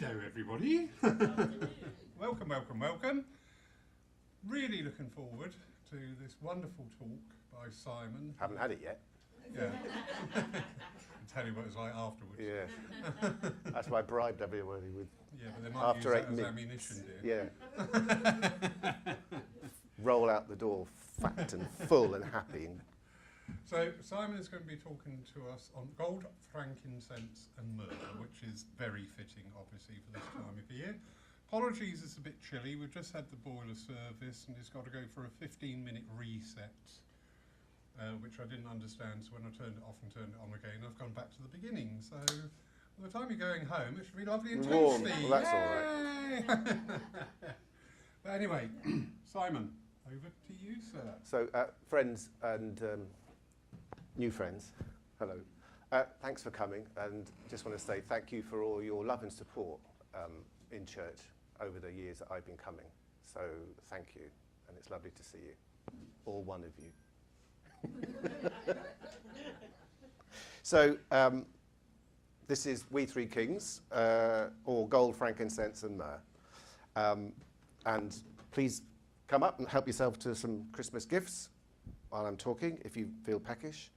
Hello everybody. Welcome, welcome, welcome. Really looking forward to this wonderful talk by Simon. Haven't had it yet. Yeah. I'll tell you what it's like afterwards. Yeah. That's why I bribed everybody with Yeah, but they might after use 8 that as minutes. ammunition, dear. Yeah. Roll out the door fat and full and happy. So Simon is going to be talking to us on gold, frankincense and myrrh, which is very fitting, obviously, for this time of year. Apologies, it's a bit chilly. We've just had the boiler service and it's got to go for a 15-minute reset, which I didn't understand. So when I turned it off and turned it on again, I've gone back to the beginning. So by the time you're going home, it should be lovely and Warm. toasty. Well, that's all right. But anyway, Simon, over to you, sir. So, friends and new friends, hello. Thanks for coming, and just want to say thank you for all your love and support in church over the years that I've been coming. So thank you, and it's lovely to see you, all one of you. So this is We Three Kings, or Gold, Frankincense and Myrrh. And please come up and help yourself to some Christmas gifts while I'm talking, if you feel peckish.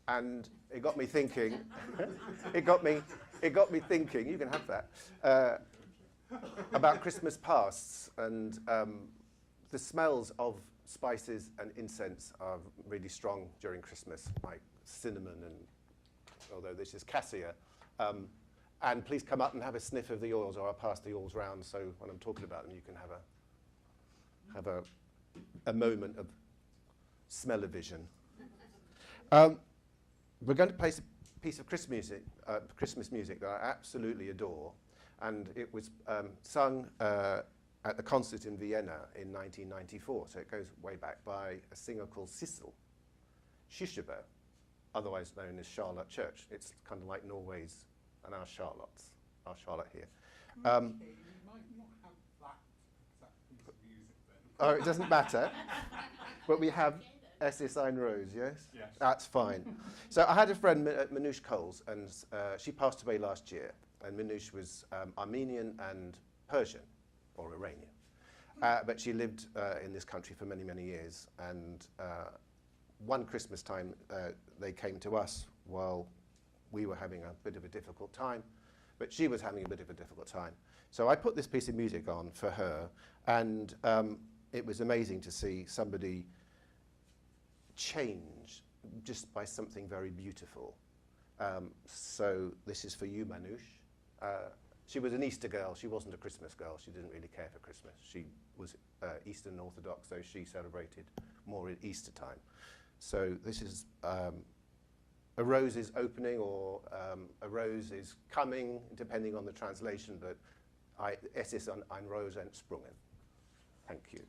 And it got me thinking, it got me thinking, you can have that, about Christmas pasts, and the smells of spices and incense are really strong during Christmas, like cinnamon and, although this is cassia. And please come up and have a sniff of the oils, or I'll pass the oils round, so when I'm talking about them you can have a moment of smell-o-vision. We're going to play a piece of Christmas music that I absolutely adore, and it was sung at the concert in Vienna in 1994, so it goes way back, by a singer called Sissel Kyrkjebø, otherwise known as Charlotte Church. It's kind of like Norway's and our Charlotte here. You might not have that exact piece of music then. Oh, it doesn't matter, but we have S.S. Ein Rose, yes? Yes. That's fine. So I had a friend, Manoush Coles, and she passed away last year. And Manoush was Armenian and Persian, or Iranian. But she lived in this country for many, many years. And one Christmas time, they came to us while we were having a bit of a difficult time, but she was having a bit of a difficult time. So I put this piece of music on for her, and it was amazing to see somebody change just by something very beautiful. So this is for you, Manoush. She was an Easter girl. She wasn't a Christmas girl. She didn't really care for Christmas. She was Eastern Orthodox, so she celebrated more at Easter time. So this is a rose is opening, or a rose is coming, depending on the translation, but es ist ein Rose entsprungen. Thank you.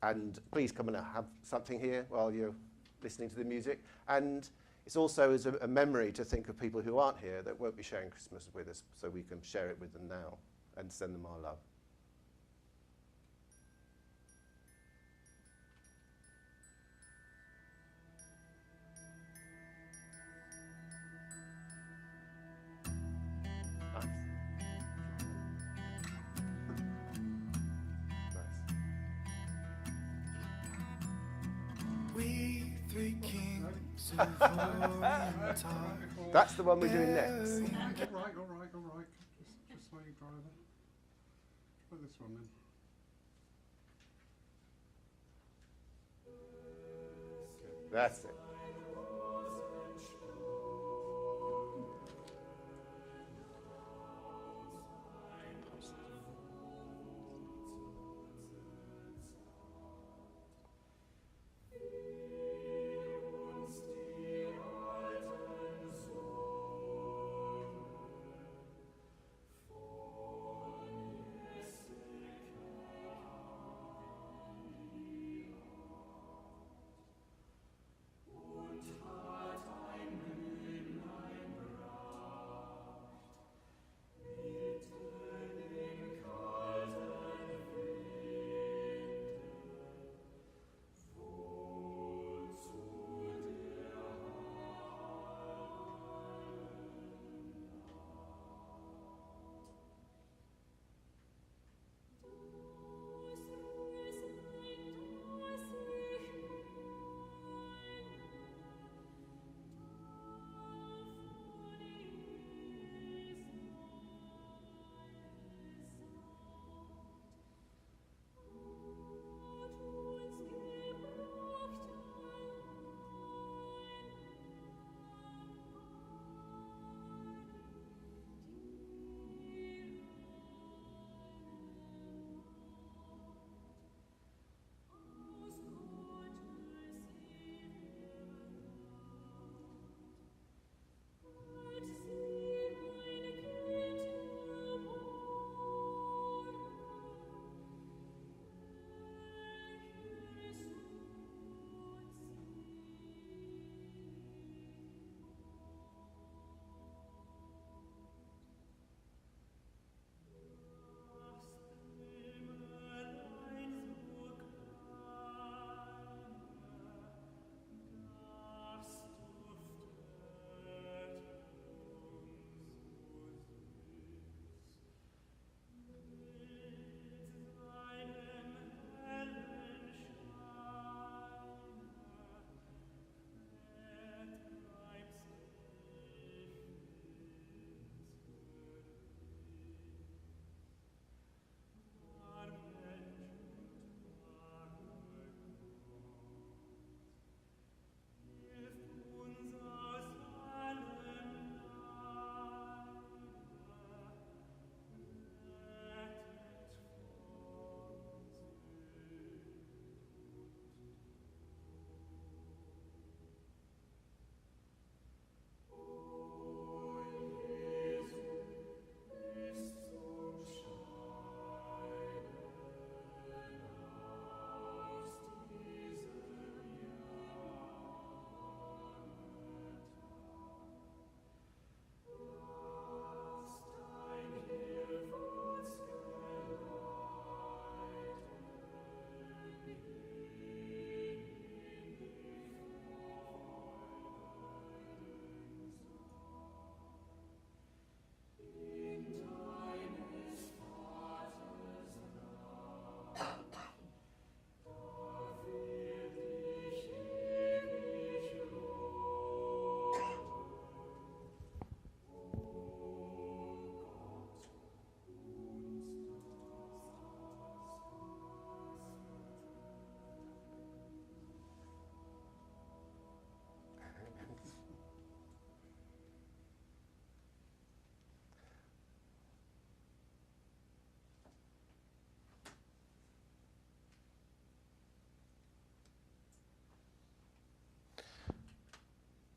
And please come and have something here while you're listening to the music. And it's also as a memory to think of people who aren't here that won't be sharing Christmas with us, so we can share it with them now and send them our love. We three kings of Oriental. That's the one we're doing next. All right. Just slowly, driver. Put this one in. That's it.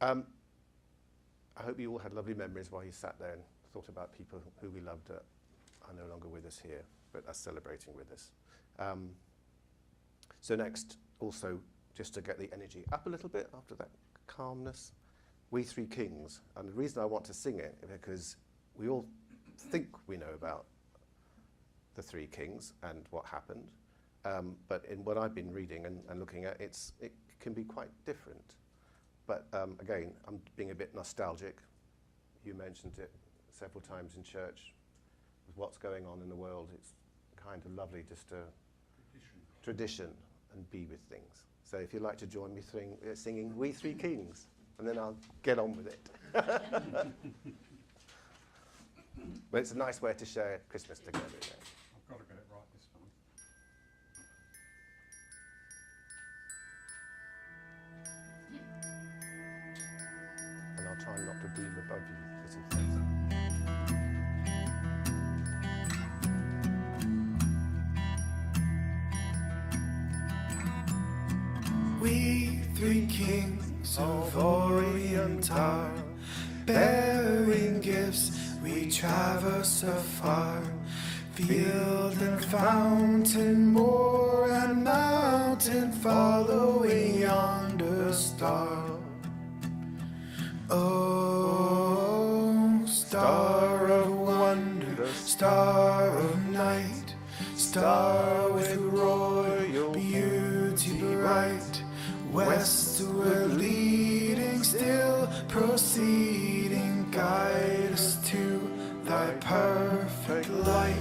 I hope you all had lovely memories while you sat there and thought about people who we loved that are no longer with us here, but are celebrating with us. So next, also, just to get the energy up a little bit after that calmness, We Three Kings. And the reason I want to sing it is because we all think we know about the Three Kings and what happened. But in what I've been reading and looking at, it can be quite different. But again, I'm being a bit nostalgic. You mentioned it several times in church. With what's going on in the world, it's kind of lovely just to tradition and be with things. So if you'd like to join me singing We Three Kings, and then I'll get on with it. But it's a nice way to share Christmas together. Yeah. I've got to get it right this time. And I'll try not to breathe above you, little things. We three kings of Orient are, bearing gifts we traverse afar, field and fountain, moor and mountain, following yonder star. Oh, star of wonder, star of night, star with royal beauty bright, westward leading, still proceeding, guide us to thy perfect light.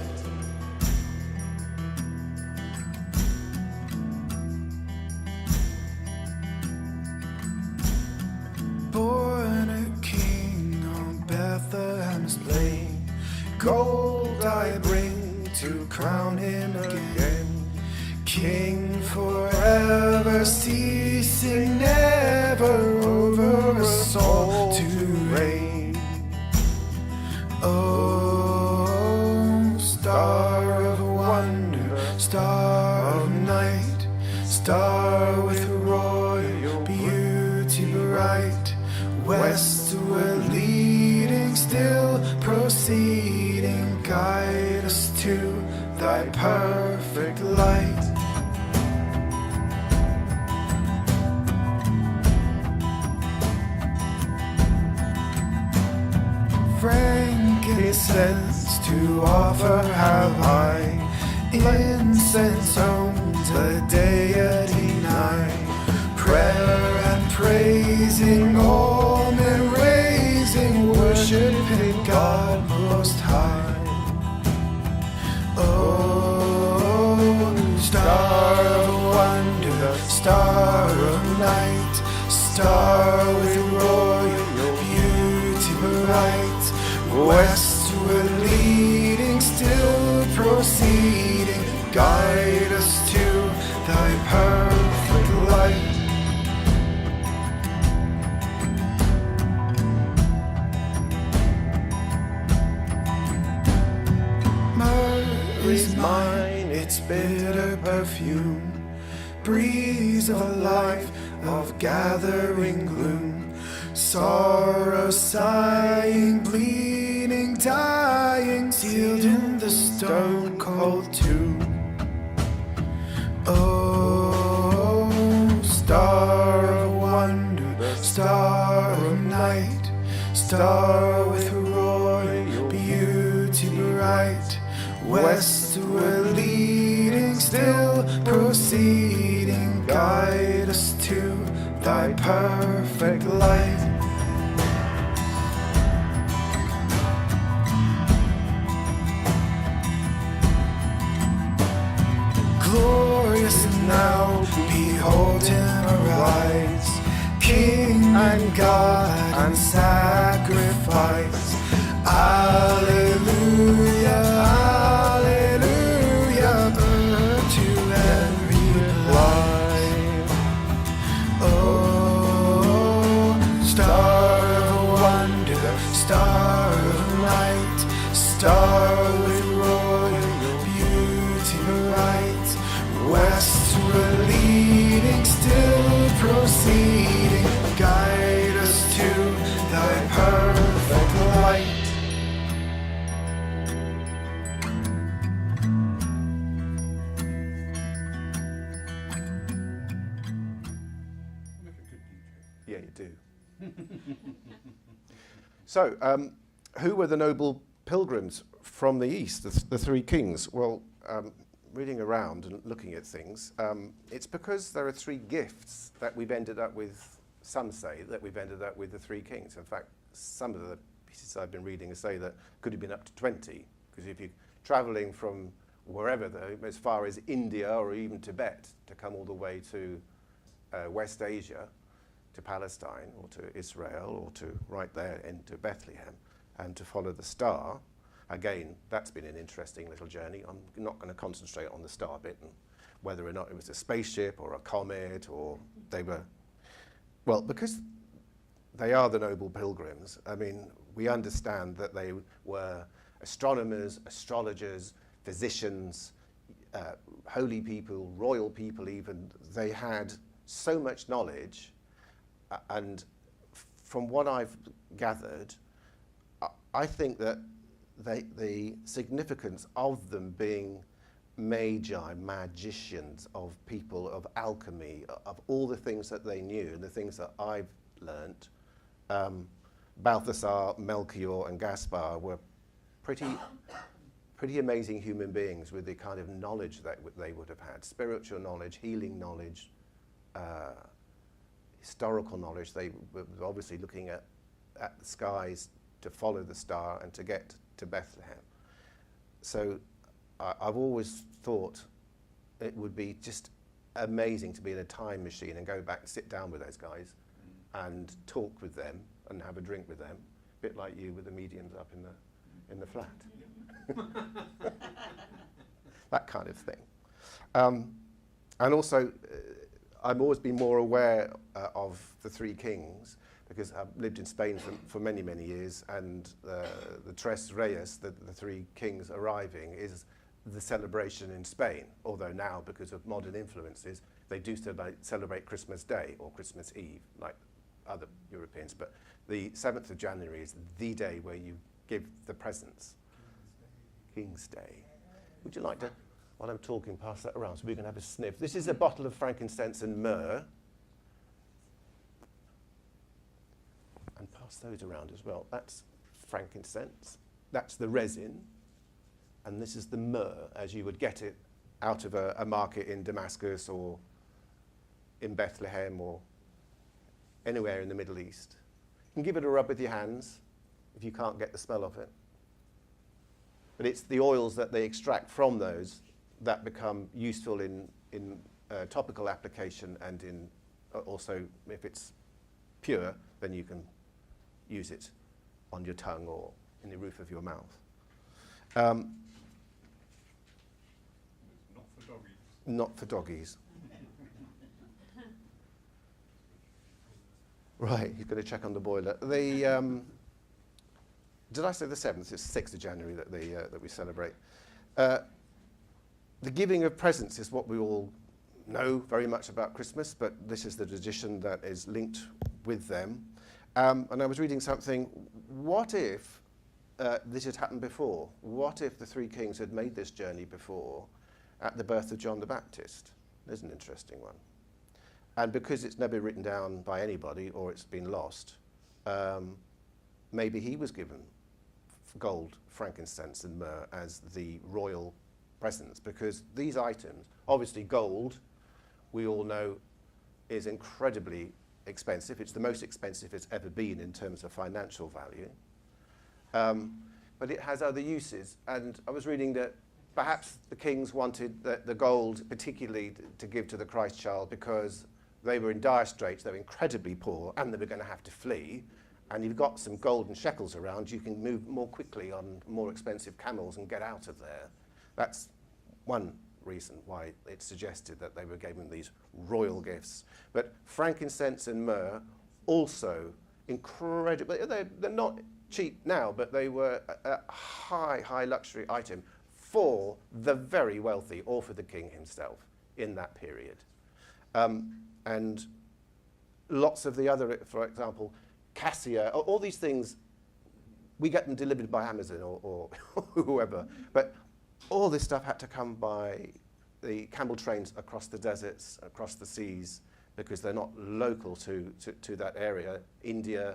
Born a king on Bethlehem's plain, gold I bring to crown him again. King forever, ceasing never, over us all to reign. Oh, star of wonder, star of night, star with royal beauty bright, westward leading, still proceeding, guide us to thy perfect light. Frankincense to offer have I, incense home the deity nigh, prayer and praising, all men raising, worshiping God most high. Oh, star of wonder, star of night, star with royal beauty bright, westward leading, still proceeding, guide us to thy perfect light. Myrrh is mine, its bitter perfume, breeze of life, of gathering gloom, sorrow sighing, bleeding, dying, sealed in the stone cold tomb. Oh, star of wonder, star of night, star with royal beauty bright, westward leading, still proceeding, guide us to thy perfect light. Glorious now, behold him arise, King and God and sacrifice. Alleluia, alleluia, birth to every life. Oh, star of wonder, star of night, star with royal beauty bright, westward leading, still proceeding, guide us to So, who were the noble pilgrims from the east, the three kings? Well, reading around and looking at things, it's because there are three gifts that we've ended up with. Some say that we've ended up with the three kings. In fact, some of the pieces I've been reading say that could have been up to 20, because if you're travelling from wherever, though, as far as India or even Tibet, to come all the way to West Asia, to Palestine or to Israel or to right there into Bethlehem, and to follow the star. Again, that's been an interesting little journey. I'm not going to concentrate on the star bit and whether or not it was a spaceship or a comet or they were, well, because they are the noble pilgrims. I mean, we understand that they were astronomers, astrologers, physicians, holy people, royal people even. They had so much knowledge, and from what I've gathered, I think that the significance of them being magi, magicians, of people, of alchemy, of all the things that they knew and the things that I've learnt, Balthasar, Melchior and Gaspar were pretty amazing human beings with the kind of knowledge that they would have had, spiritual knowledge, healing knowledge, historical knowledge. They were obviously looking at the skies to follow the star and to get to Bethlehem. So I've always thought it would be just amazing to be in a time machine and go back and sit down with those guys and talk with them and have a drink with them, a bit like you with the mediums up in the flat. That kind of thing. And also, I've always been more aware of the three kings because I've lived in Spain for many, many years, and the Tres Reyes, the three kings arriving, is the celebration in Spain, although now, because of modern influences, they do celebrate Christmas Day or Christmas Eve, like other Europeans, but the 7th of January is the day where you give the presents. King's Day. Would you like to, while I'm talking, pass that around so we can have a sniff? This is a bottle of frankincense and myrrh. And pass those around as well. That's frankincense. That's the resin. And this is the myrrh, as you would get it out of a market in Damascus or in Bethlehem or anywhere in the Middle East. You can give it a rub with your hands if you can't get the smell of it. But it's the oils that they extract from those that become useful in topical application, and in also, if it's pure, then you can use it on your tongue or in the roof of your mouth. Not for doggies. Not for doggies. Right, he's going to check on the boiler. Did I say the 7th? It's 6th of January that we celebrate. The giving of presents is what we all know very much about Christmas, but this is the tradition that is linked with them. And I was reading something. What if this had happened before? What if the three kings had made this journey before at the birth of John the Baptist? There's an interesting one. And because it's never written down by anybody or it's been lost, maybe he was given gold, frankincense and myrrh as the royal presents, because these items, obviously gold, we all know, is incredibly expensive. It's the most expensive it's ever been in terms of financial value. But it has other uses. And I was reading that perhaps the kings wanted the gold particularly to give to the Christ child because they were in dire straits, they were incredibly poor, and they were going to have to flee. And you've got some golden shekels around, you can move more quickly on more expensive camels and get out of there. That's one reason why it's suggested that they were given these royal gifts. But frankincense and myrrh, also incredible. They're not cheap now, but they were a high luxury item for the very wealthy or for the king himself in that period. And lots of the other, for example, cassia, all these things, we get them delivered by Amazon or whoever, but all this stuff had to come by the camel trains across the deserts, across the seas, because they're not local to that area. India,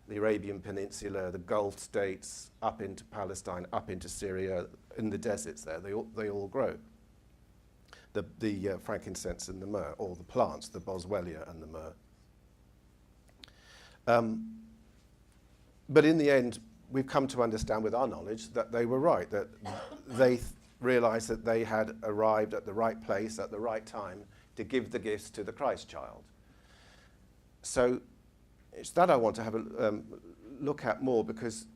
the Arabian Peninsula, the Gulf states, up into Palestine, up into Syria, in the deserts there, they all grow. The frankincense and the myrrh, or the plants, the boswellia and the myrrh. But in the end, we've come to understand with our knowledge that they were right, that they realized that they had arrived at the right place at the right time to give the gifts to the Christ child. So it's that I want to have a look at more, because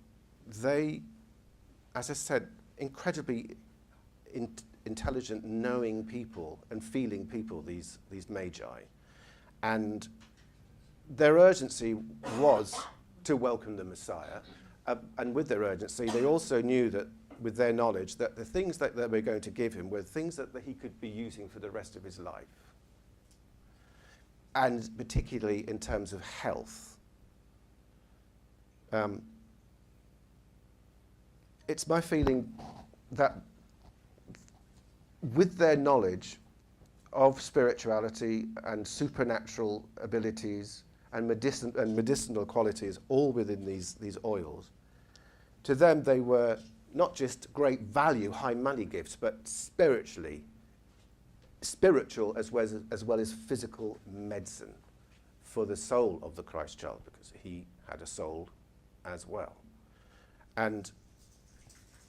they, as I said, incredibly intelligent, knowing people and feeling people, these magi. And their urgency was to welcome the Messiah. And with their urgency, they also knew that, with their knowledge, that the things that they were going to give him were things that he could be using for the rest of his life. And particularly in terms of health. It's my feeling that with their knowledge of spirituality and supernatural abilities and medicinal qualities, all within these oils, to them they were not just great value, high money gifts, but spiritual as well as physical medicine for the soul of the Christ child, because he had a soul as well. And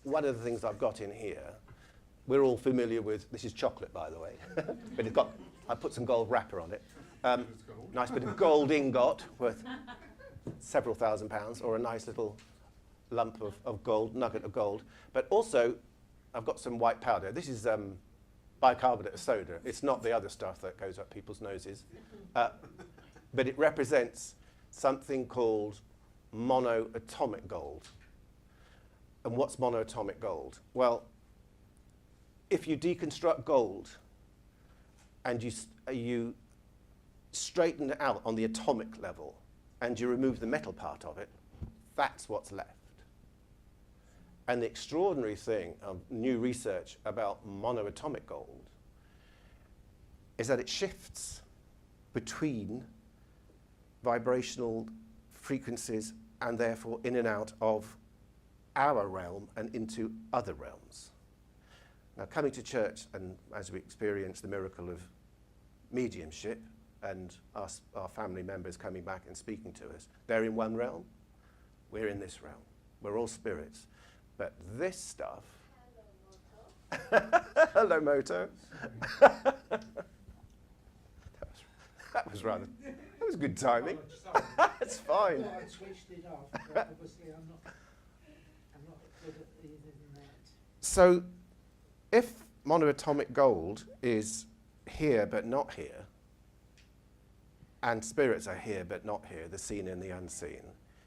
one of the things I've got in here, we're all familiar with, this is chocolate, by the way, but I put some gold wrapper on it. Nice bit of gold ingot worth several £1,000s, or a nice little lump of gold, nugget of gold. But also, I've got some white powder. This is bicarbonate of soda. It's not the other stuff that goes up people's noses. But it represents something called monoatomic gold. And what's monoatomic gold? Well, if you deconstruct gold and you straighten it out on the atomic level and you remove the metal part of it, that's what's left. And the extraordinary thing of new research about monoatomic gold is that it shifts between vibrational frequencies and therefore in and out of our realm and into other realms. Now, coming to church, and as we experience the miracle of mediumship and our family members coming back and speaking to us, they're in one realm, we're in this realm. We're all spirits. But this stuff... Hello, Moto. That was good timing. That's fine. Well, I switched it off, but obviously I'm not good at either than that. So, if monoatomic gold is here but not here, and spirits are here but not here, the seen and the unseen,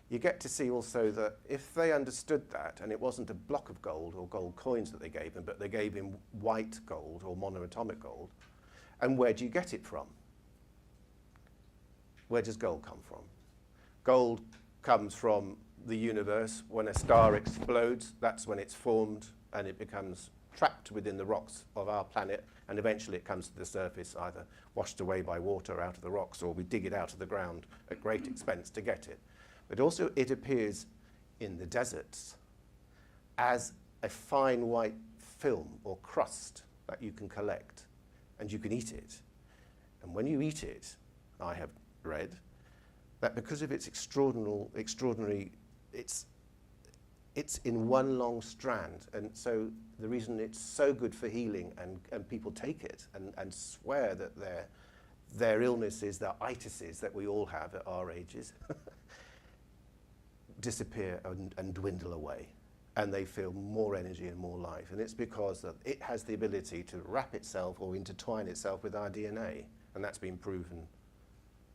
you get to see also that if they understood that, and it wasn't a block of gold or gold coins that they gave him, but they gave him white gold or monoatomic gold, and where do you get it from? Where does gold come from? Gold comes from the universe. When a star explodes, that's when it's formed and it becomes trapped within the rocks of our planet, and eventually it comes to the surface, either washed away by water out of the rocks, or we dig it out of the ground at great expense to get it. But also it appears in the deserts as a fine white film or crust that you can collect, and you can eat it. And when you eat it, I have read that because of its extraordinary, it's in one long strand, and so the reason it's so good for healing, and people take it and swear that their illnesses, their itises that we all have at our ages, disappear and dwindle away, and they feel more energy and more life. And it's because that it has the ability to wrap itself or intertwine itself with our DNA, and that's been proven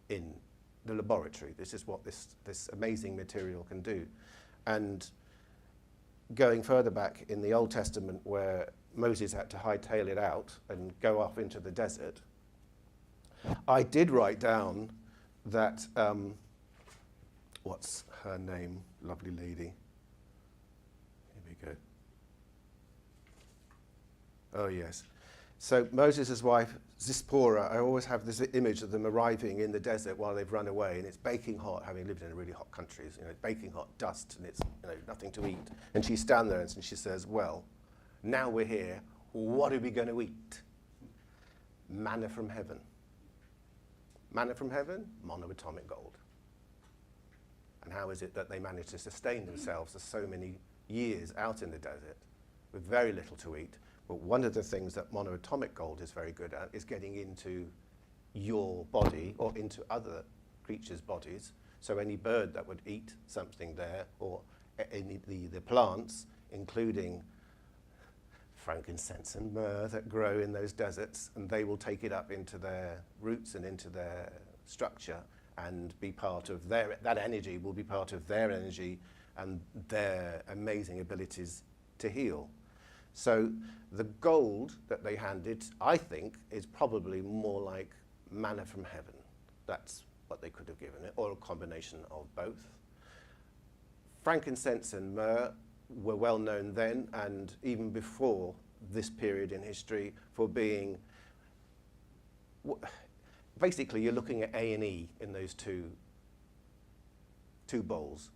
in the laboratory. This is what this amazing material can do. And going further back in the Old Testament, where Moses had to hightail it out and go off into the desert, I did write down that, what's her name, lovely lady? Here we go. Oh, yes. So Moses' wife, Zipporah, I always have this image of them arriving in the desert while they've run away, and it's baking hot, having lived in really hot countries, you know, baking hot, dust, and it's, you know, nothing to eat. And she's down there and she says, well, now we're here, what are we going to eat? Manna from heaven. Manna from heaven, monoatomic gold. And how is it that they manage to sustain themselves for so many years out in the desert with very little to eat? But one of the things that monoatomic gold is very good at is getting into your body or into other creatures' bodies. So any bird that would eat something there, or any the plants, including frankincense and myrrh that grow in those deserts, and they will take it up into their roots and into their structure and be part of their, that energy will be part of their energy and their amazing abilities to heal. So the gold that they handed, I think, is probably more like manna from heaven. That's what they could have given it, or a combination of both. Frankincense and myrrh were well known then and even before this period in history for being, basically you're looking at A&E in those two bowls.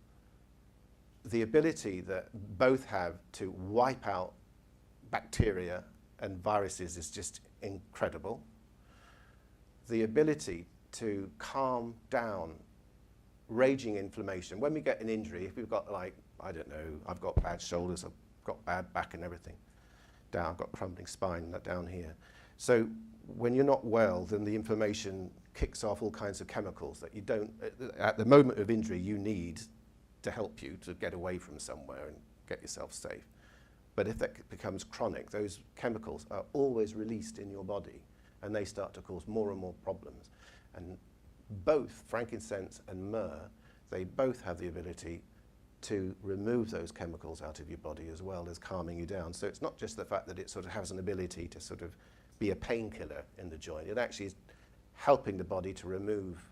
The ability that both have to wipe out bacteria and viruses is just incredible. The ability to calm down raging inflammation. When we get an injury, if we've got, like, I don't know, I've got bad shoulders, I've got bad back and everything down, I've got crumbling spine down here. So when you're not well, then the inflammation kicks off all kinds of chemicals that you don't, at the moment of injury, you need to help you to get away from somewhere and get yourself safe. But if that becomes chronic, those chemicals are always released in your body and they start to cause more and more problems. And both frankincense and myrrh, they both have the ability to remove those chemicals out of your body as well as calming you down. So it's not just the fact that it sort of has an ability to sort of be a painkiller in the joint. It actually is helping the body to remove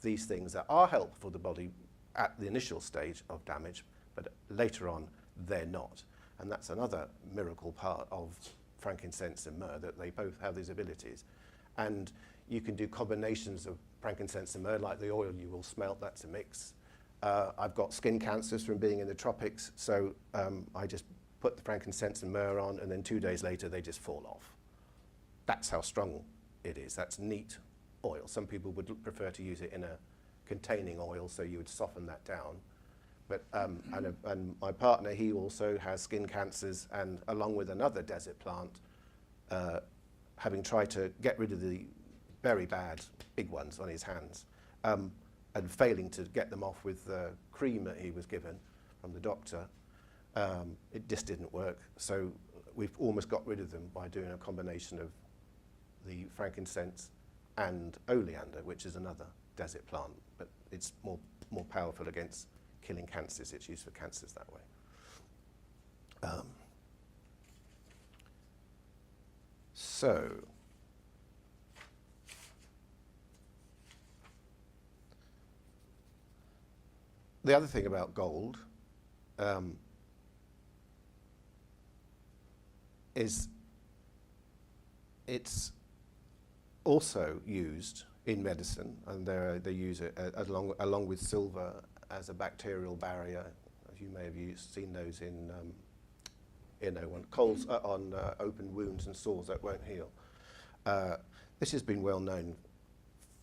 these things that are helpful for the body at the initial stage of damage, but later on they're not. And that's another miracle part of frankincense and myrrh, that they both have these abilities. And you can do combinations of frankincense and myrrh, like the oil you will smelt, that's a mix. I've got skin cancers from being in the tropics, so I just put the frankincense and myrrh on, and then 2 days later they just fall off. That's how strong it is. That's neat oil. Some people would prefer to use it in a containing oil, so you would soften that down. But and my partner, he also has skin cancers, and along with another desert plant, having tried to get rid of the very bad big ones on his hands, and failing to get them off with the cream that he was given from the doctor, it just didn't work. So we've almost got rid of them by doing a combination of the frankincense and oleander, which is another desert plant, but it's more powerful against killing cancers. It's used for cancers that way. So the other thing about gold is it's also used in medicine, and they use it along with silver as a bacterial barrier. As you may have seen those in on colds, on open wounds and sores that won't heal. This has been well known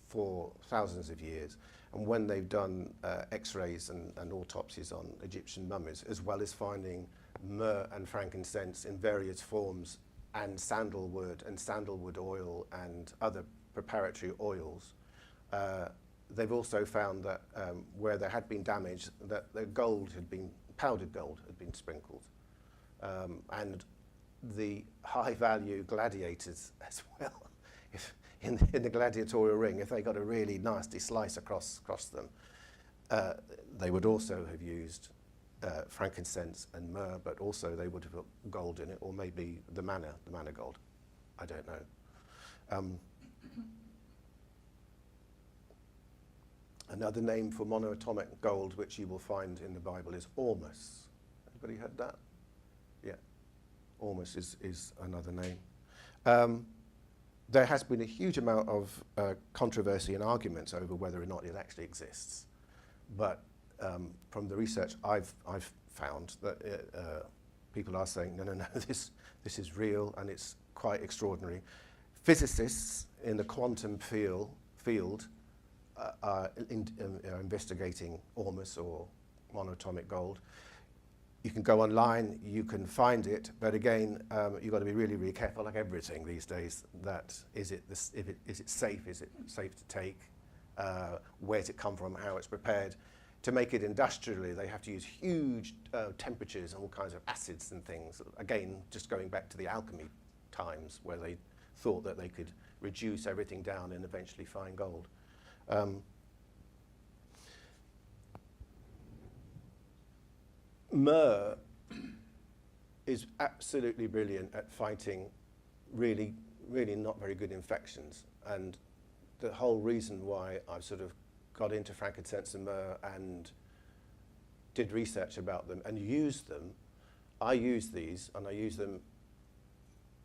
for thousands of years, and when they've done x-rays and autopsies on Egyptian mummies, as well as finding myrrh and frankincense in various forms, and sandalwood oil and other preparatory oils, they've also found that where there had been damage, that the powdered gold had been sprinkled. And the high-value gladiators as well, if in the gladiatorial ring, if they got a really nasty slice across them, they would also have used frankincense and myrrh, but also they would have put gold in it, or maybe the manna gold. I don't know. Another name for monoatomic gold, which you will find in the Bible, is ormus. Anybody heard that? Yeah. Ormus is another name. There has been a huge amount of controversy and arguments over whether or not it actually exists. But from the research I've found that people are saying, no, this is real and it's quite extraordinary. Physicists in the quantum field are investigating ORMUS, or monatomic gold. You can go online, you can find it, but again, you've got to be really, really careful, like everything these days. That is it safe? Is it safe to take? Where's it come from? How it's prepared? To make it industrially, they have to use huge temperatures and all kinds of acids and things. Again, just going back to the alchemy times, where they thought that they could reduce everything down and eventually find gold. Myrrh is absolutely brilliant at fighting really, really not very good infections. And the whole reason why I've sort of got into frankincense and myrrh and did research about them and used them, I use these and I use them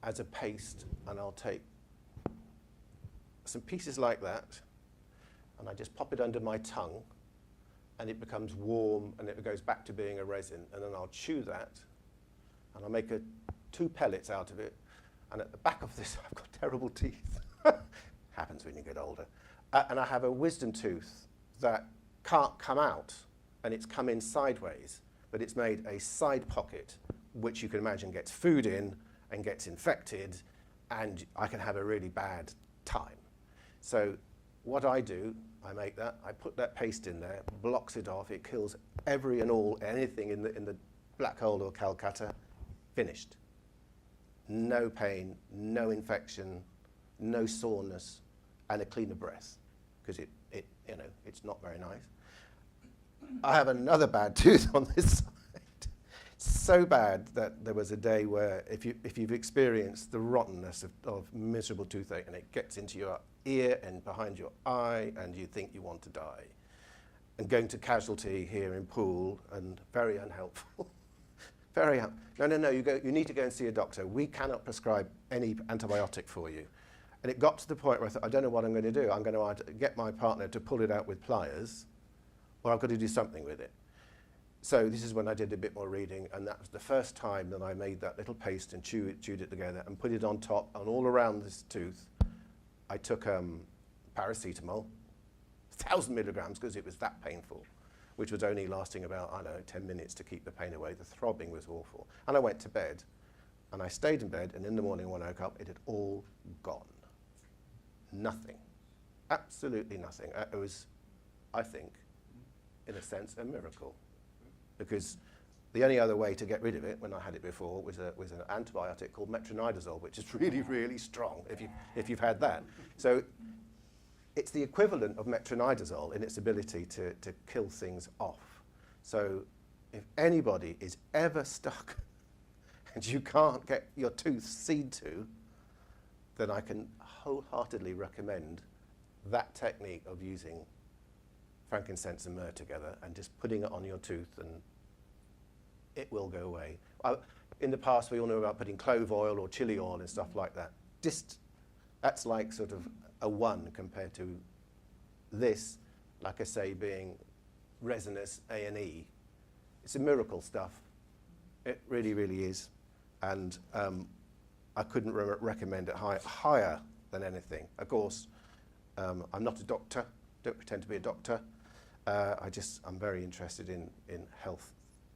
as a paste, and I'll take some pieces like that and I just pop it under my tongue, and it becomes warm and it goes back to being a resin, and then I'll chew that and I'll make 2 pellets out of it, and at the back of this I've got terrible teeth. Happens when you get older. And I have a wisdom tooth that can't come out, and it's come in sideways, but it's made a side pocket which you can imagine gets food in and gets infected, and I can have a really bad time. So what I do, I make that, I put that paste in there, blocks it off, it kills every and all, anything in the black hole or Calcutta, finished. No pain, no infection, no soreness, and a cleaner breath, because it's not very nice. I have another bad tooth on this side. So bad that there was a day where if you've experienced the rottenness of miserable toothache, and it gets into your ear and behind your eye, and you think you want to die, and going to casualty here in Poole, and very unhelpful. No, you need to go and see a doctor. We cannot prescribe any antibiotic for you. And it got to the point where I thought, I don't know what I'm going to do. I'm going to either get my partner to pull it out with pliers, or I've got to do something with it. So this is when I did a bit more reading, and that was the first time that I made that little paste and chewed it together and put it on top and all around this tooth. I took paracetamol, 1,000 milligrams, because it was that painful, which was only lasting about, 10 minutes to keep the pain away. The throbbing was awful. And I went to bed, and I stayed in bed, and in the morning when I woke up, it had all gone. Nothing. Absolutely nothing. It was, I think, in a sense, a miracle. Because the only other way to get rid of it, when I had it before, was an antibiotic called metronidazole, which is really, really strong, if you've had that. So it's the equivalent of metronidazole in its ability to kill things off. So if anybody is ever stuck and you can't get your tooth seed to, then I can wholeheartedly recommend that technique of using frankincense and myrrh together and just putting it on your tooth, and it will go away. In the past, we all know about putting clove oil or chili oil and stuff like that. That's like sort of a 1 compared to this, like I say, being resinous A&E. It's a miracle stuff. It really, really is. And I couldn't recommend it higher than anything. Of course, I'm not a doctor, don't pretend to be a doctor. I'm very interested in health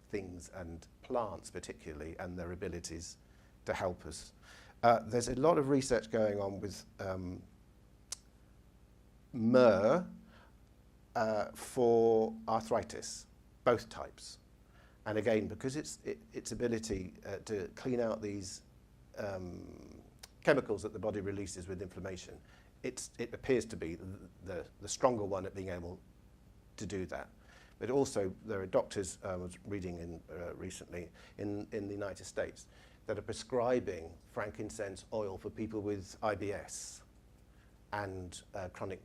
things and plants particularly, and their abilities to help us. There's a lot of research going on with myrrh for arthritis, both types. And again, because its ability to clean out these chemicals that the body releases with inflammation, it appears to be the stronger one at being able to do that. But also, there are doctors, I was reading recently in the United States, that are prescribing frankincense oil for people with IBS and chronic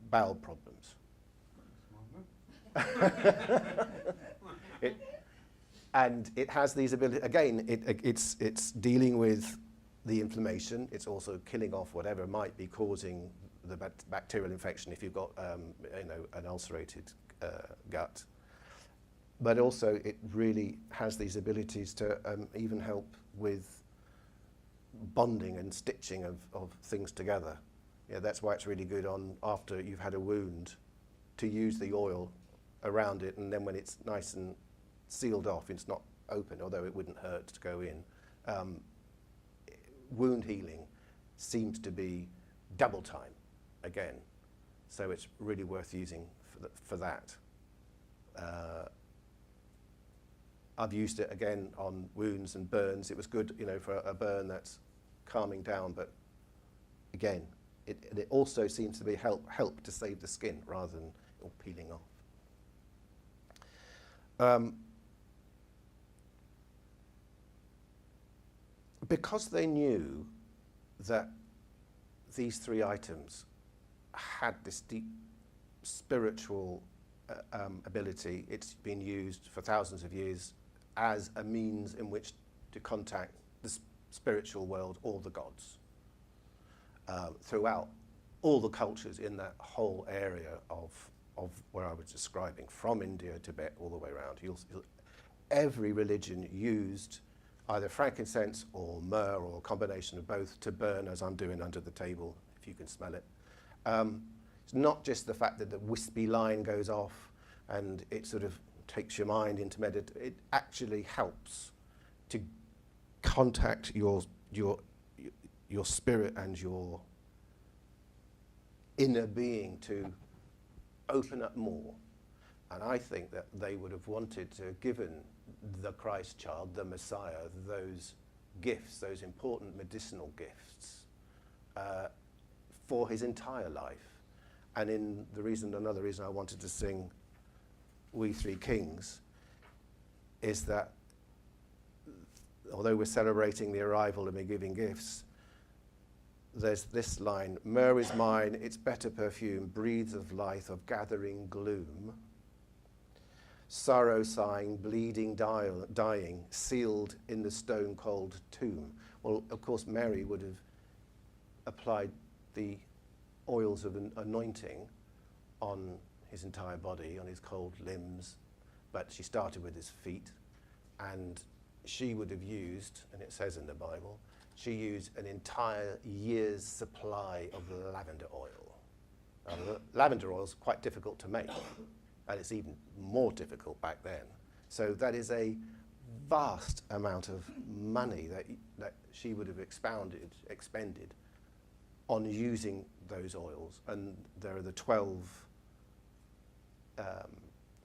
bowel problems. And it has these abilities. Again, it's dealing with the inflammation. It's also killing off whatever might be causing the bacterial infection if you've got an ulcerated gut. But also it really has these abilities to even help with bonding and stitching of things together. Yeah, that's why it's really good on after you've had a wound to use the oil around it, and then when it's nice and sealed off, it's not open, although it wouldn't hurt to go in. Wound healing seems to be double time again, so it's really worth using for that. I've used it again on wounds and burns. It was good, for a burn that's calming down, but again, it also seems to be help to save the skin rather than all peeling off. Because they knew that these three items had this deep spiritual ability, it's been used for thousands of years as a means in which to contact the spiritual world or the gods throughout all the cultures in that whole area of where I was describing, from India, Tibet, all the way around. Every religion used either frankincense or myrrh or a combination of both to burn, as I'm doing under the table, if you can smell it. It's not just the fact that the wispy line goes off and it sort of takes your mind into meditation. It actually helps to contact your spirit and your inner being to open up more. And I think that they would have wanted to have given the Christ child, the Messiah, those gifts, those important medicinal gifts for his entire life. And another reason I wanted to sing We Three Kings is that although we're celebrating the arrival and we're giving gifts, there's this line: myrrh is mine, its better perfume breathes of life, of gathering gloom. Sorrow sighing, bleeding, dying, sealed in the stone-cold tomb. Well, of course, Mary would have applied the oils of anointing on his entire body, on his cold limbs, but she started with his feet, and she would have used, and it says in the Bible, she used an entire year's supply of lavender oil. Lavender oil is quite difficult to make, and it's even more difficult back then. So that is a vast amount of money that she would have expended on using those oils. And there are the 12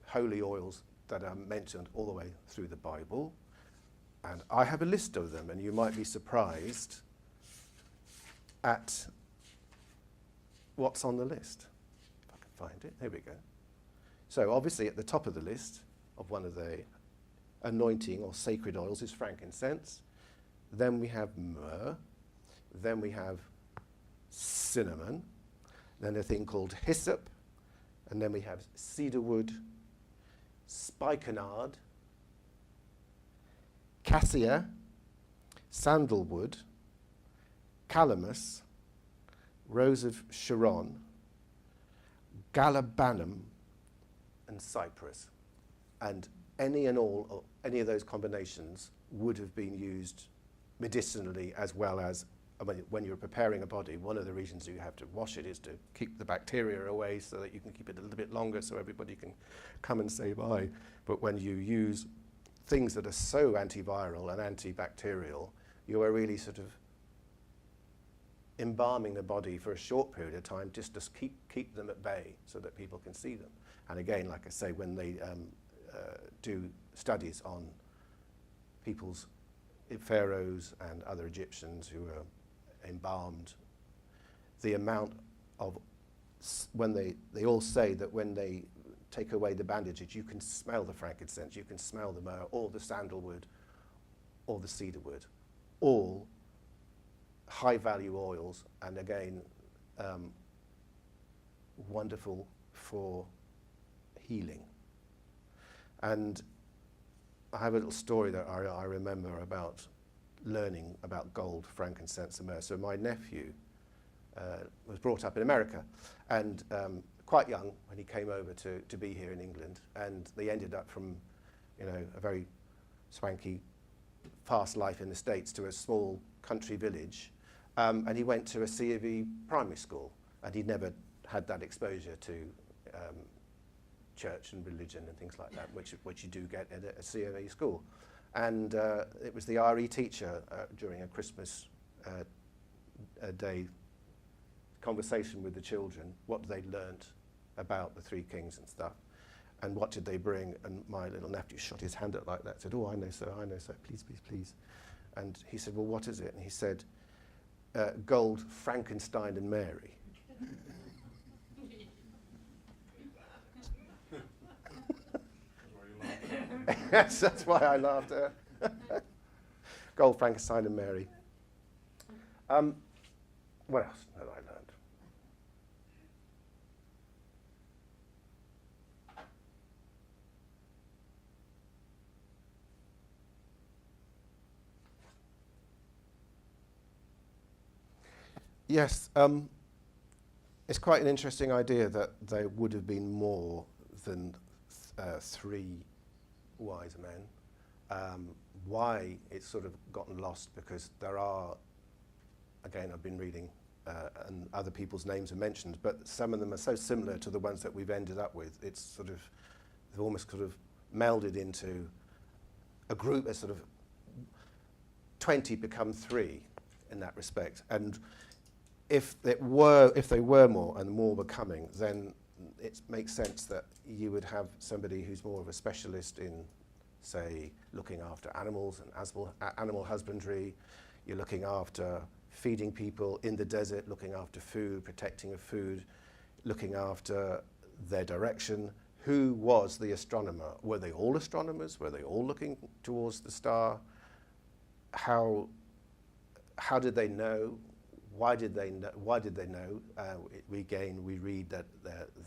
holy oils that are mentioned all the way through the Bible. And I have a list of them, and you might be surprised at what's on the list. If I can find it, there we go. So obviously at the top of the list of one of the anointing or sacred oils is frankincense. Then we have myrrh. Then we have cinnamon. Then a thing called hyssop. And then we have cedarwood, spikenard, cassia, sandalwood, calamus, rose of Sharon, galbanum, and cypress. And any and all, any of those combinations would have been used medicinally, as well as when you're preparing a body. One of the reasons you have to wash it is to keep the bacteria away so that you can keep it a little bit longer so everybody can come and say bye. But when you use things that are so antiviral and antibacterial, you are really sort of embalming the body for a short period of time just to keep them at bay so that people can see them. And again, like I say, when they do studies on people's pharaohs and other Egyptians who were embalmed, the amount of, when they all say that when they take away the bandages, you can smell the frankincense, you can smell the myrrh, or the sandalwood, or the cedarwood, all high value oils, and again, wonderful for healing. And I have a little story that I remember about learning about gold, frankincense and myrrh. So my nephew was brought up in America and quite young when he came over to be here in England, and they ended up from, you know, a very swanky, fast life in the States to a small country village, and he went to a C of E primary school, and he'd never had that exposure to church and religion and things like that, which you do get at a C of E school. And it was the RE teacher during a Christmas day conversation with the children, what they learnt about the three kings and stuff, and what did they bring. And my little nephew shot his hand up like that, said, "Oh, I know, sir, please, please, please." And he said, "Well, what is it?" And he said, "Gold, Frankenstein and Mary." Yes, that's why I laughed. Gold, Frankenstein and Mary. What else have I learned? Yes, it's quite an interesting idea that there would have been more than three wise men. Why it's sort of gotten lost, because there are, again, I've been reading and other people's names are mentioned, but some of them are so similar to the ones that we've ended up with. It's sort of, they've almost sort of melded into a group as sort of 20 become 3 in that respect. And if they were more and more were coming, then it makes sense that you would have somebody who's more of a specialist in, say, looking after animals and animal husbandry. You're looking after feeding people in the desert, looking after food, protecting of food, looking after their direction. Who was the astronomer? Were they all astronomers? Were they all looking towards the star? How did they know? Why did they know? We read that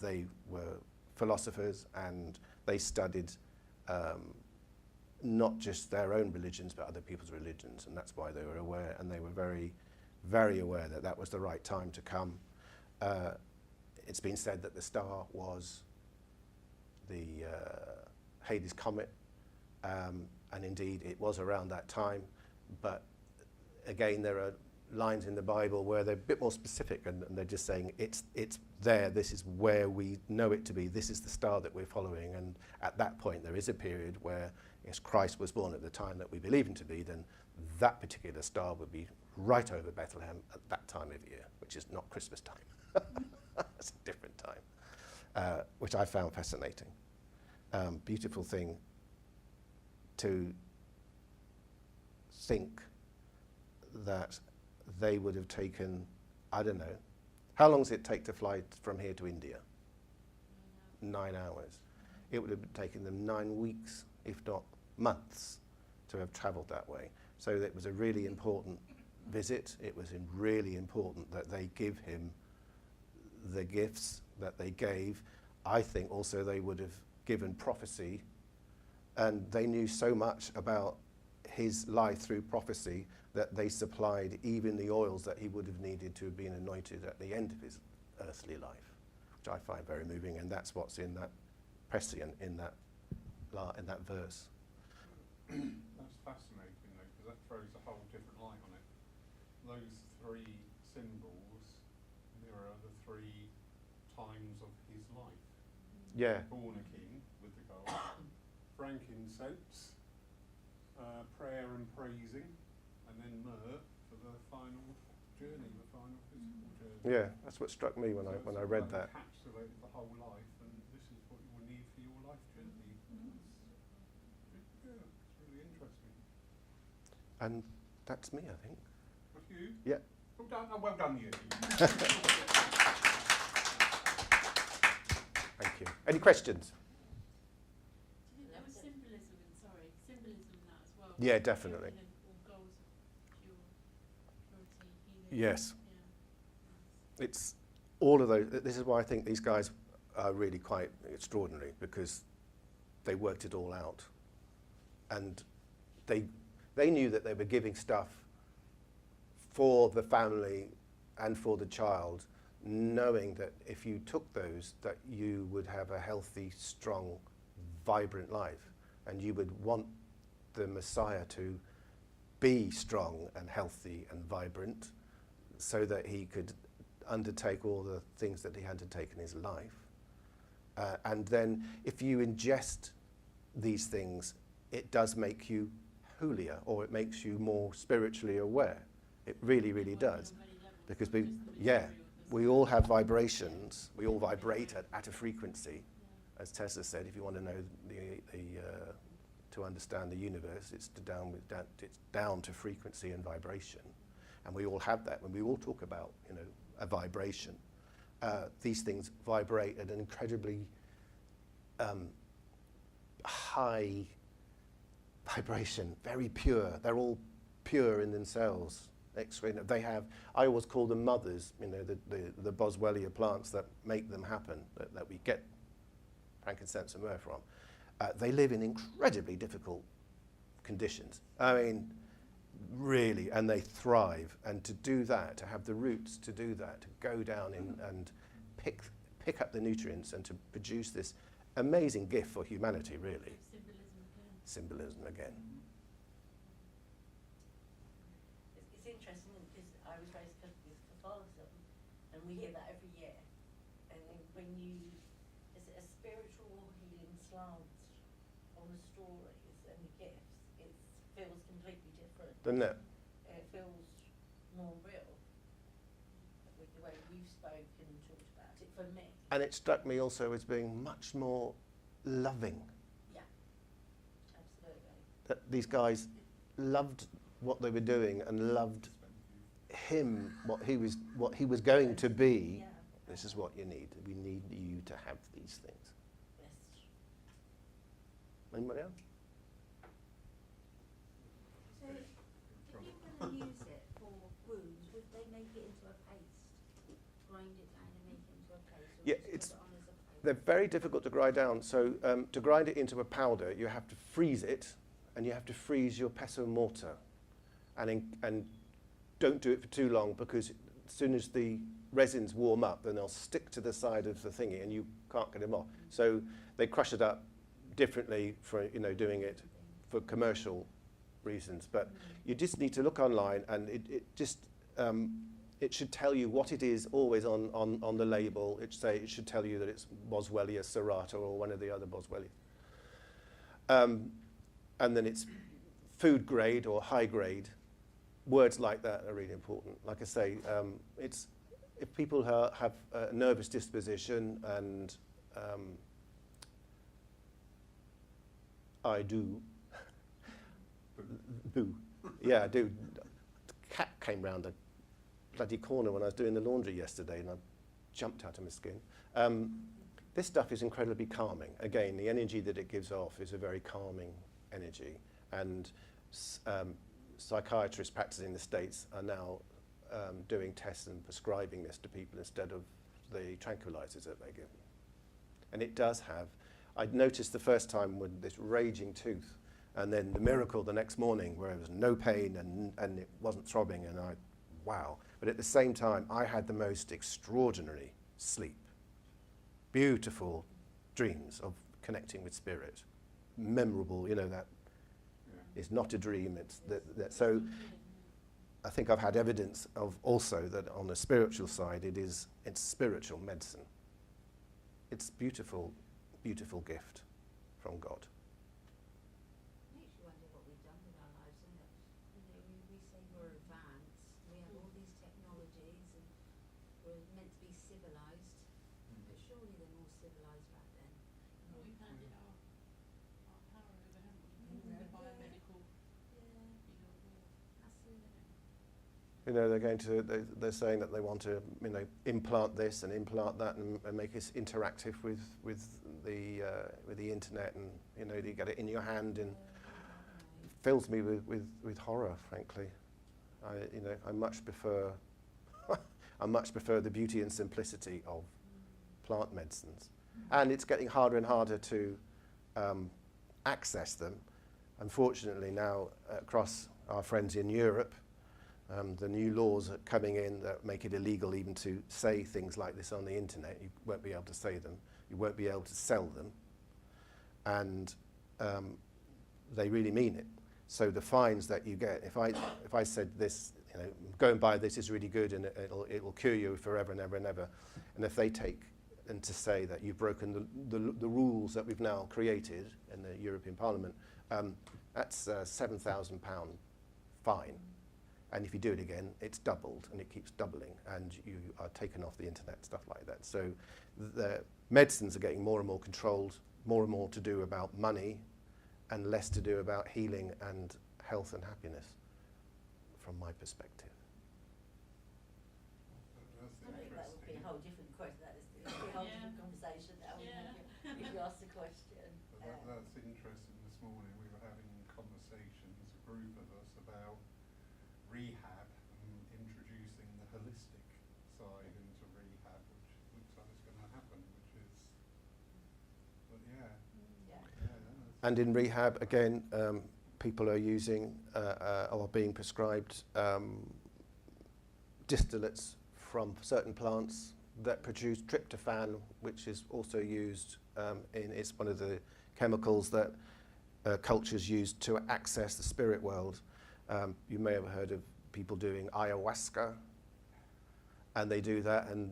they were philosophers, and they studied not just their own religions but other people's religions, and that's why they were aware, and they were very, very aware that that was the right time to come. It's been said that the star was the Halley's Comet, and indeed it was around that time, but again there are lines in the Bible where they're a bit more specific, and they're just saying it's there, this is where we know it to be, this is the star that we're following. And at that point there is a period where, as Christ was born at the time that we believe him to be, then that particular star would be right over Bethlehem at that time of year, which is not Christmas time. It's a different time, which I found fascinating. Beautiful thing to think that they would have taken, I don't know, how long does it take to fly from here to India? 9 hours. It would have taken them 9 weeks, if not months, to have travelled that way. So it was a really important visit. It was really important that they give him the gifts that they gave. I think also they would have given prophecy, and they knew so much about his life through prophecy that they supplied even the oils that he would have needed to have been anointed at the end of his earthly life, which I find very moving, and that's what's in that prescient in that verse. That's fascinating, though, because that throws a whole different light on it. Those 3 symbols mirror the 3 times of his life. Yeah. Born a king with the gold, frankincense, prayer and praising, and then myrrh for the final journey, the final physical journey. Yeah, that's what struck me when I read that. Encapsulated the whole life, and this is what you will need for your life journey. Yeah, it's really interesting. And that's me, I think. That's you? Yeah. Well done, you. Thank you. Any questions? There was symbolism in that as well. Yeah, definitely. All goals of purity, healing. Yes. Yeah. It's all of those. This is why I think these guys are really quite extraordinary, because they worked it all out, and they They knew that they were giving stuff for the family and for the child, knowing that if you took those, that you would have a healthy, strong, vibrant life, and you would want the Messiah to be strong and healthy and vibrant so that he could undertake all the things that he had to take in his life. And then if you ingest these things, it does make you holier, or it makes you more spiritually aware. It really, really does. Because we all have vibrations. We all vibrate at a frequency. As Tesla said, if you want to know to understand the universe, it's down to frequency and vibration. And we all have that. When we all talk about, a vibration, these things vibrate at an incredibly high vibration, very pure. They're all pure in themselves. They have, I always call them mothers, the Boswellia plants that make them happen, that we get frankincense and myrrh from. They live in incredibly difficult conditions. I mean, really, and they thrive. And to do that, to have the roots to do that, to go down in and pick up the nutrients and to produce this amazing gift for humanity, really. Symbolism again. It's interesting because I was raised with Catholicism, and we hear that every year. And then when there's a spiritual healing slant on the stories and the gifts, it feels completely different. Doesn't it? It feels more real with the way you've spoken and talked about it for me. And it struck me also as being much more loving. Yeah, absolutely. That these guys loved what they were doing and loved him, what he was going to be. Yeah. This is what you need. We need you to have these things. Yes. Anybody else? So, if you're going to use it for wounds, would they make it into a paste? Grind it down and make it into a paste? Or Yeah, just it's- put it on as a paste? They're very difficult to grind down. So to grind it into a powder, you have to freeze it, and you have to freeze your pestle mortar. And don't do it for too long, because as soon as the resins warm up, then they'll stick to the side of the thingy, and you can't get them off. So they crush it up differently for doing it for commercial reasons. But you just need to look online, and it should tell you what it is always on the label. It should tell you that it's Boswellia serrata or one of the other Boswellia. And then it's food grade or high grade. Words like that are really important. Like I say, if people have a nervous disposition, and I do, boo, yeah, I do. The cat came round the bloody corner when I was doing the laundry yesterday, and I jumped out of my skin. This stuff is incredibly calming. Again, the energy that it gives off is a very calming energy, and psychiatrists practicing in the States are now doing tests and prescribing this to people instead of the tranquilizers that they give them. And it does have, I noticed the first time with this raging tooth, and then the miracle the next morning where there was no pain and it wasn't throbbing, and wow. But at the same time, I had the most extraordinary sleep. Beautiful dreams of connecting with spirit. Memorable, that is not a dream. It's that. So I think I've had evidence of also that on the spiritual side, it's spiritual medicine. It's beautiful, beautiful gift from God. Makes you wonder what we've done with our lives, isn't it? We say we're advanced, we have all these technologies, and we're meant to be civilized, but surely they're more civilized back then. We've handed our power over, haven't we? The biomedical, Absolutely. They're saying that they want to, implant this and implant that and make us interactive with the internet, and you get it in your hand, and it fills me with horror, frankly. I much prefer the beauty and simplicity of plant medicines, and it's getting harder and harder to access them. Unfortunately now, across our friends in Europe, the new laws are coming in that make it illegal even to say things like this on the internet. You won't be able to say them. You won't be able to sell them. And they really mean it. So the fines that you get, if I said this, you know, go and buy this, is really good and it'll cure you forever and ever and ever. And if they take and to say that you've broken the rules that we've now created in the European Parliament, that's a £7,000 fine. And if you do it again, it's doubled and it keeps doubling and you are taken off the internet, stuff like that. So the medicines are getting more and more controlled, more and more to do about money and less to do about healing and health and happiness, from my perspective. That's I think that would be a interesting. whole different question. That is a whole Yeah. different conversation. That would Yeah. if you ask the question. But that's interesting. This morning we were having conversations, a group of us, about rehab and introducing the holistic side into rehab, which looks like it's going to happen, which is, but yeah. Yeah. And in rehab, again, people are using or being prescribed distillates from certain plants that produce tryptophan, which is also used it's one of the chemicals that cultures use to access the spirit world. You may have heard of people doing ayahuasca, and they do that, and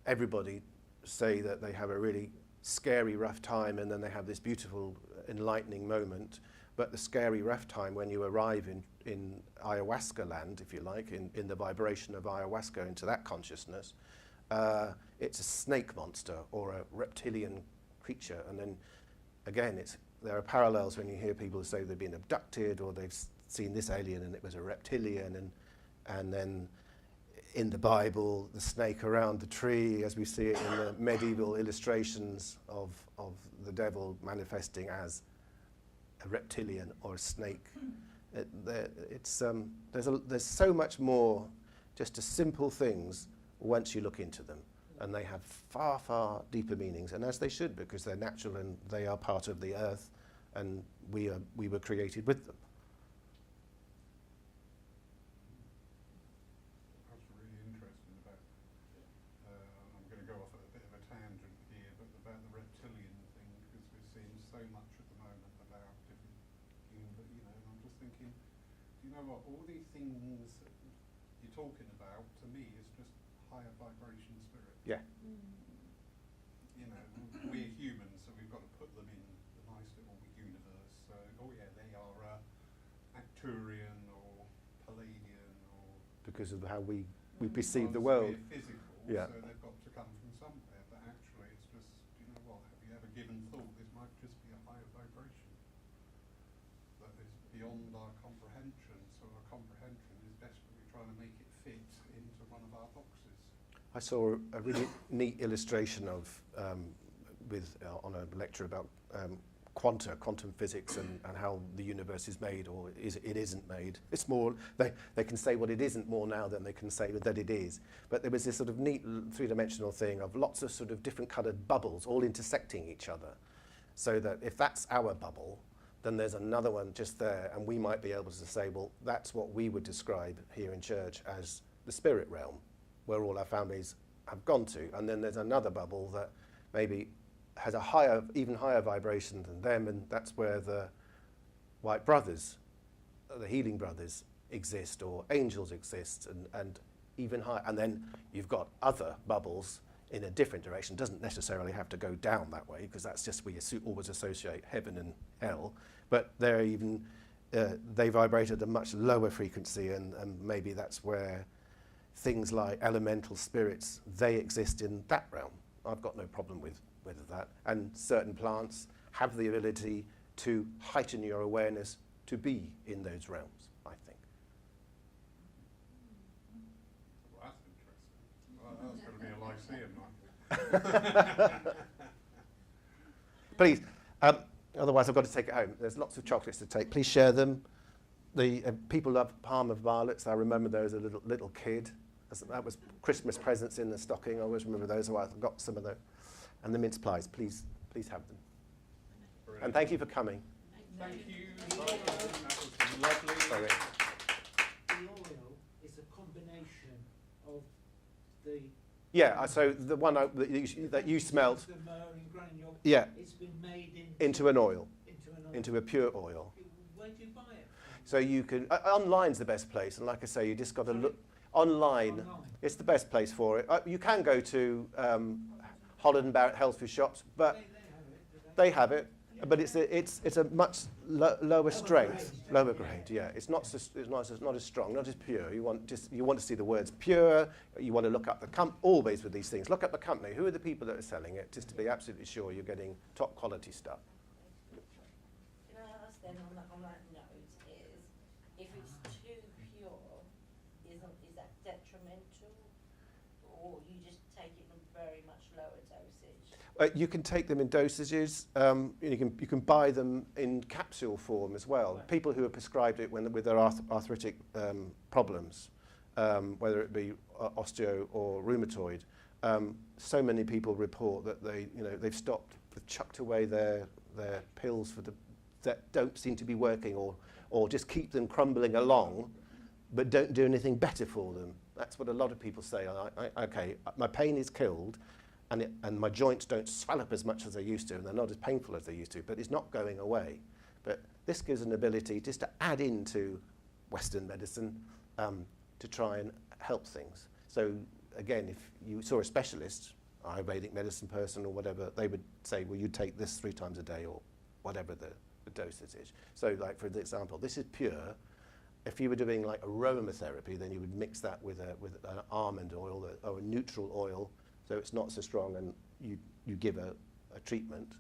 everybody say that they have a really scary, rough time, and then they have this beautiful, enlightening moment. But the scary, rough time, when you arrive in ayahuasca land, if you like, in the vibration of ayahuasca, into that consciousness, it's a snake monster or a reptilian creature. And then, again, there are parallels when you hear people say they've been abducted or they've seen this alien and it was a reptilian, and then in the Bible, the snake around the tree, as we see it in the medieval illustrations of the devil manifesting as a reptilian or a snake. There's so much more just to simple things once you look into them, and they have far, far deeper meanings, and as they should, because they're natural and they are part of the earth, and we were created with them. That's really interesting about, I'm going to go off at a bit of a tangent here, but about the reptilian thing, because we're seeing so much at the moment about different, and I'm just thinking, do you know what, all these things that you're talking about, to me, is just higher vibration spirit. Yeah. You know, we're humans, so we've got to put them in the nice little universe. So, oh yeah, they are Arcturian or Palladian or... Because of how we perceive the because world. we're physical, Yeah. so they've got to come from somewhere. But actually, it's just, you know what, have you ever given thought this might just be a higher vibration that is beyond our comprehension? So our comprehension is desperately trying to make it fit into one of our boxes. I saw a really neat illustration of on a lecture about quantum physics and how the universe is made or it isn't made. It's more, they can say what it isn't more now than they can say that it is. But there was this sort of neat three-dimensional thing of lots of sort of different coloured bubbles all intersecting each other. So that if that's our bubble, then there's another one just there, and we might be able to say, well, that's what we would describe here in church as the spirit realm, where all our families have gone to. And then there's another bubble that maybe has a even higher vibration than them, and that's where the white brothers, the healing brothers exist, or angels exist, and even higher. And then you've got other bubbles in a different direction. Doesn't necessarily have to go down that way, because that's just we always associate heaven and hell. But they're even, they vibrate at a much lower frequency, and maybe that's where things like elemental spirits, they exist in that realm. I've got no problem with that. And certain plants have the ability to heighten your awareness to be in those realms, I think. Well, that's interesting. Well, that's going to be a Lyceum night. Please, otherwise I've got to take it home. There's lots of chocolates to take. Please share them. The people love Palmer violets. I remember those as a little kid. That was Christmas presents in the stocking. I always remember those. I've got some of those. And the mince pies. Please have them. Brilliant. And thank you for coming. Thank you. The That was lovely. Sorry. oil is a combination of the. Yeah, so the one that you smelt, The myrrh in granule. yeah, It's been made into an oil, into an oil. into a pure oil. Where do you buy it? So you can, online's the best place, and like I say, you just got to look, online, it's the best place for it. You can go to Holland and Barrett health food shops, but They have it, do they have it, but it's a much lower strength, lower grade. Yeah, it's not as strong, not as pure. You want to see the words pure. You want to look up the always with these things. Look up the company. Who are the people that are selling it, just to be absolutely sure you're getting top quality stuff. Can I ask then on that note is, if it's too pure, is that detrimental? Or you just take it in very much lower dosage? You can take them in dosages. You can buy them in capsule form as well. Right. People who are prescribed it with their arthritic problems, whether it be osteo or rheumatoid, so many people report that they've stopped, they've chucked away their pills that don't seem to be working, or just keep them crumbling along, but don't do anything better for them. That's what a lot of people say. Okay, my pain is killed, and my joints don't swell up as much as they used to, and they're not as painful as they used to, but it's not going away. But this gives an ability just to add into Western medicine to try and help things. So again, if you saw a specialist, Ayurvedic medicine person or whatever, they would say, well, you take this 3 times a day or whatever the dosage is. So like for example, this is pure. If you were doing like aromatherapy, then you would mix that with an almond oil or a neutral oil, so it's not so strong, and you give a treatment.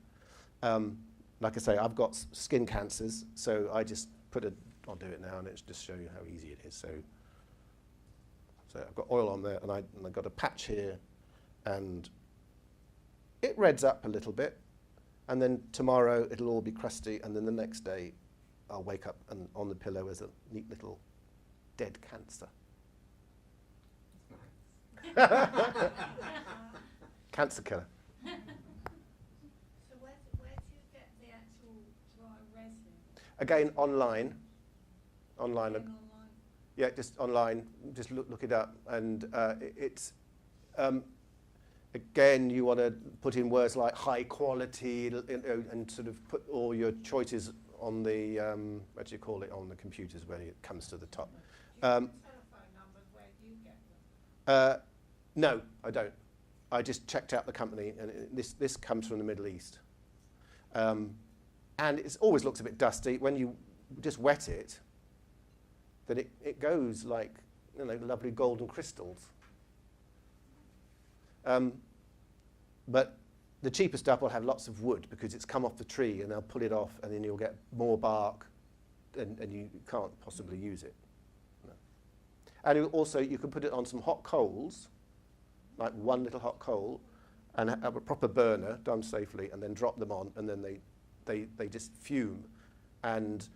Like I say, I've got skin cancers, so I just I'll do it now, and it's just show you how easy it is. So I've got oil on there, and I've got a patch here, and it reds up a little bit, and then tomorrow it'll all be crusty, and then the next day I'll wake up and on the pillow is a neat little dead cancer. Cancer killer. So where do you get the actual dry resin? Again, online. Online. Online. Yeah, just online. Just look it up, and it's again, you want to put in words like high quality, and sort of put all your choices on the what do you call it, on the computers when it comes to the top. Do you have telephone numbers where you get them? No, I don't. I just checked out the company, and this comes from the Middle East, and it always looks a bit dusty. When you just wet it, then it goes like lovely golden crystals. But the cheaper stuff will have lots of wood because it's come off the tree, and they'll pull it off, and then you'll get more bark, and you can't possibly use it. No. And also, you can put it on some hot coals, like one little hot coal, and have a proper burner done safely, and then drop them on, and then they just fume. And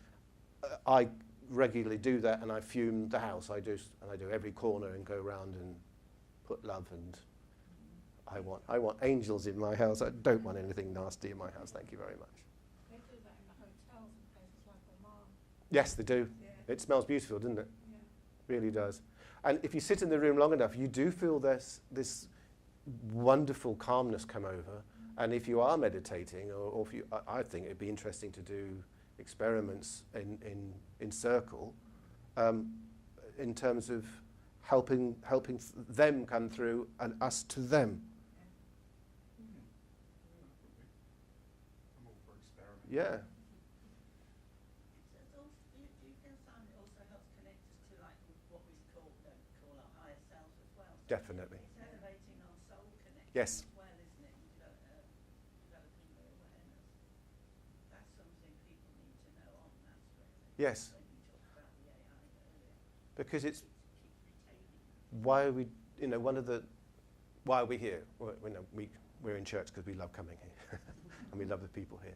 I regularly do that, and I fume the house. I do every corner and go around and put love, and I want angels in my house. I don't want anything nasty in my house. Thank you very much. They do that in the hotels and places like Oman. Yes, they do. Yeah. It smells beautiful, doesn't it? Yeah. Really does. And if you sit in the room long enough, you do feel this wonderful calmness come over. And if you are meditating, or if you, I think it'd be interesting to do experiments in circle, in terms of helping them come through and us to them. I'm all for experiment. Yeah. Do you feel, Simon, it also helps connect us to like what we call our higher selves as well? Definitely. It's elevating our soul connection Yes. as well, isn't it? Developing their awareness. That's something people need to know on that really. Yes. When you talked about the AI earlier. Because it's Keep retaining. why are we, why are we here? Well, we're in church because we love coming here, and we love the people here.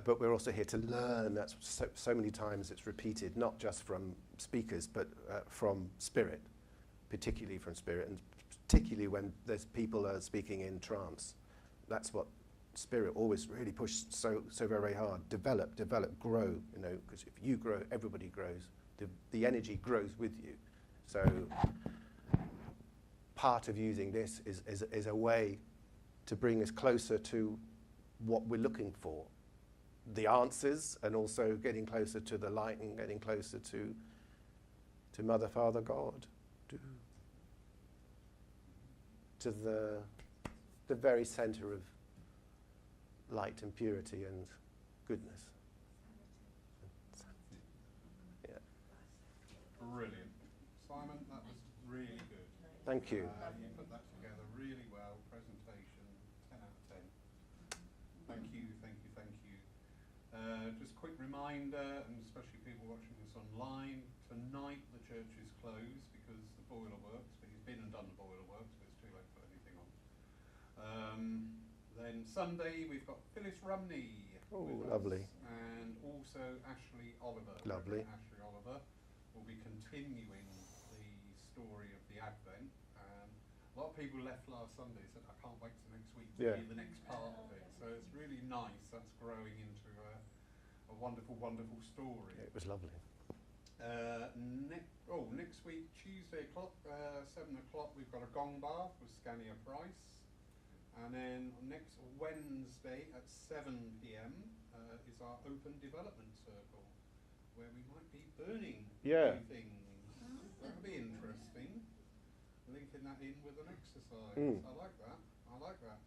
But we're also here to learn. That's so many times it's repeated, not just from speakers, but from spirit, particularly from spirit, and particularly when there's people speaking in trance. That's what spirit always really pushed so very hard. Develop, grow. You know, because if you grow, everybody grows. The energy grows with you. So part of using this is a way to bring us closer to what we're looking for, the answers, and also getting closer to the light and getting closer to Mother, Father, God, to the very centre of light and purity and goodness. Yeah. Brilliant. Simon, that was really good. Thank you. You put that together really well. Presentation, 10 out of 10. Thank you, thank you, thank you. Just quick reminder, and especially people watching this online, tonight the church is closed because the boiler works, but he's been and done the boiler works, but it's too late to put anything on. Then Sunday we've got Phyllis Rumney Oh, with lovely. us, and also Ashley Oliver. Lovely. Ashley Oliver will be continuing the story of the Advent. A lot of people left last Sunday and said, I can't wait till next week to Yeah. hear the next part of it. So it's really nice. That's growing into a wonderful, wonderful story. It was lovely. Next week, Tuesday 7 o'clock, we've got a gong bath with Scania Price. And then next Wednesday at 7 p.m. Is our open development circle, where we might be burning Yeah. new things. That'll be interesting. Linking that in with an exercise. Mm. I like that. I like that.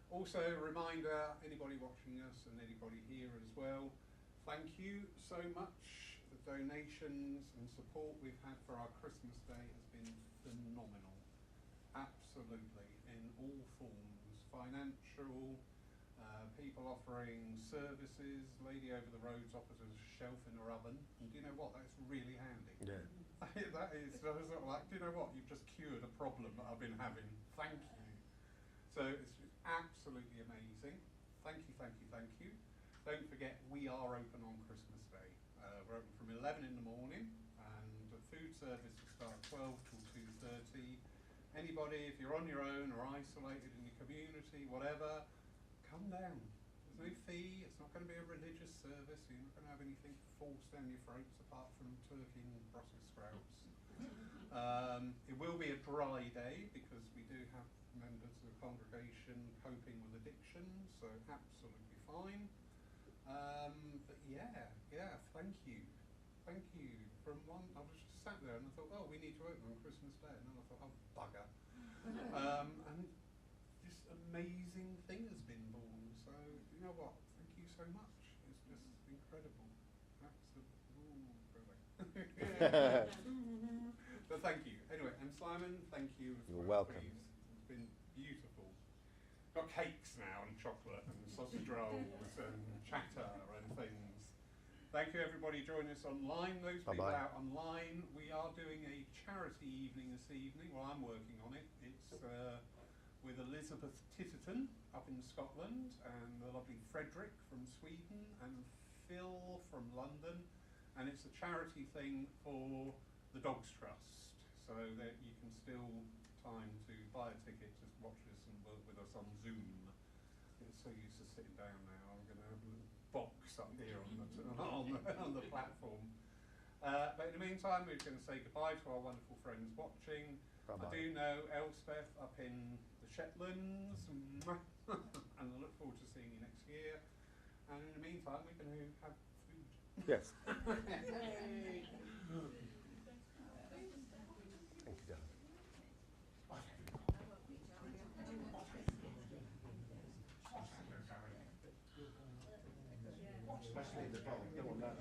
Also, a reminder, anybody watching us and anybody here as well, thank you so much. The donations and support we've had for our Christmas Day has been phenomenal. Absolutely, in all forms. Financial, people offering services. Lady over the road's offered us a shelf in her oven. And do you know what? That's really handy. Yeah. That is sort of like, do you know what? You've just cured a problem that I've been having. Thank you. So it's absolutely amazing. Thank you, thank you, thank you. Don't forget, we are open on Christmas Day. We're open from 11 in the morning, and the food service will start 12 till 2:30. Anybody, if you're on your own or isolated in your community, whatever, come down. There's no fee. It's not going to be a religious service. You're not going to have anything forced down your throats apart from turkey and Brussels sprouts. It will be a dry day because we do have members of the congregation coping with addiction, so absolutely fine. But yeah, thank you. Thank you. From one, I was just sat there and I thought, oh, we need to open on Christmas Day. And then I thought, oh, bugger. And this amazing thing has been born. So, you know what? Thank you so much. It's just incredible. Absolutely. But thank you. Anyway, and Simon, thank you. You're welcome. It's been beautiful. Got cakes now and chocolate and sausage rolls and chatter and things. Thank you everybody joining us online. Those people Bye-bye. out online, we are doing a charity evening this evening. Well, I'm working on it. It's with Elizabeth Titterton up in Scotland and the lovely Frederick from Sweden and Phil from London. And it's a charity thing for the Dogs Trust, so that you can still time to buy a ticket to watch us and work with us on Zoom. It's so used to sitting down now. I'm going to have a little box up here on the platform. But in the meantime, we're going to say goodbye to our wonderful friends watching. Bye-bye. I do know Elspeth up in the Shetlands, and I look forward to seeing you next year. And in the meantime, we're going to have food. Yes. Yay. Thank you, darling. Especially the dog. Go on, that.